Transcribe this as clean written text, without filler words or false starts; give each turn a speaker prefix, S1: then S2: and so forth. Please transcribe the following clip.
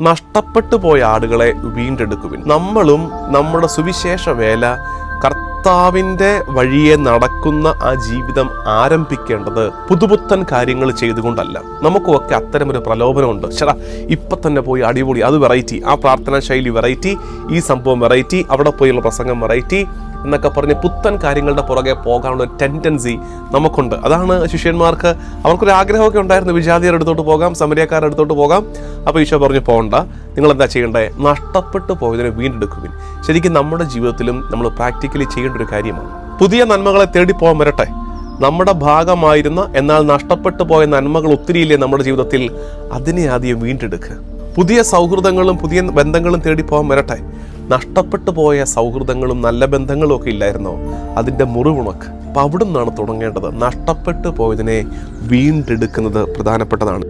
S1: നഷ്ടപ്പെട്ടു പോയ ആടുകളെ വീണ്ടെടുക്കുവിൻ. നമ്മളും നമ്മുടെ സുവിശേഷ വേല, കർത്താവിൻ്റെ വഴിയെ നടക്കുന്ന ആ ജീവിതം ആരംഭിക്കേണ്ടത് പുതുപുത്തൻ കാര്യങ്ങൾ ചെയ്തുകൊണ്ടല്ല. നമുക്കുമൊക്കെ അത്തരമൊരു പ്രലോഭനമുണ്ട്. ചേട്ടാ ഇപ്പം തന്നെ പോയി അടിപൊളി, അത് വെറൈറ്റി, ആ പ്രാർത്ഥനാ ശൈലി വെറൈറ്റി, ഈ സംഭവം വെറൈറ്റി, അവിടെ പോയുള്ള പ്രസംഗം വെറൈറ്റി എന്നൊക്കെ പറഞ്ഞ് പുത്തൻ കാര്യങ്ങളുടെ പുറകെ പോകാനുള്ള ഒരു ടെൻഡൻസി നമുക്കുണ്ട്. അതാണ് ശിഷ്യന്മാർക്ക്, അവർക്കൊരു ആഗ്രഹമൊക്കെ ഉണ്ടായിരുന്നു, വിജാതിയരുടെ അടുത്തോട്ട് പോകാം, സമരിയക്കാരുടെ അടുത്തോട്ട് പോകാം. അപ്പോൾ ഈശോ പറഞ്ഞു പോകണ്ട, നിങ്ങളെന്താ ചെയ്യേണ്ടത്? നഷ്ടപ്പെട്ടു പോയതിനെ വീണ്ടെടുക്കുവിൻ. ശരിക്കും നമ്മുടെ ജീവിതത്തിലും നമ്മൾ പ്രാക്ടിക്കലി ചെയ്യേണ്ട ഒരു കാര്യമാണ്. പുതിയ നന്മകളെ തേടി പോകാൻ വരട്ടെ. നമ്മുടെ ഭാഗമായിരുന്ന എന്നാൽ നഷ്ടപ്പെട്ടു പോയ നന്മകൾ ഒത്തിരിയില്ലേ നമ്മുടെ ജീവിതത്തിൽ, അതിനെ ആദ്യം വീണ്ടെടുക്കുക. പുതിയ സൗഹൃദങ്ങളും പുതിയ ബന്ധങ്ങളും തേടി പോകാൻ വരട്ടെ. നഷ്ടപ്പെട്ടു പോയ സൗഹൃദങ്ങളും നല്ല ബന്ധങ്ങളും ഒക്കെ ഇല്ലായിരുന്നോ, അതിൻ്റെ മുറിവുണക്ക്. അപ്പം അവിടെ നിന്നാണ് തുടങ്ങേണ്ടത്. നഷ്ടപ്പെട്ടു പോയതിനെ വീണ്ടെടുക്കുന്നത് പ്രധാനപ്പെട്ടതാണ്.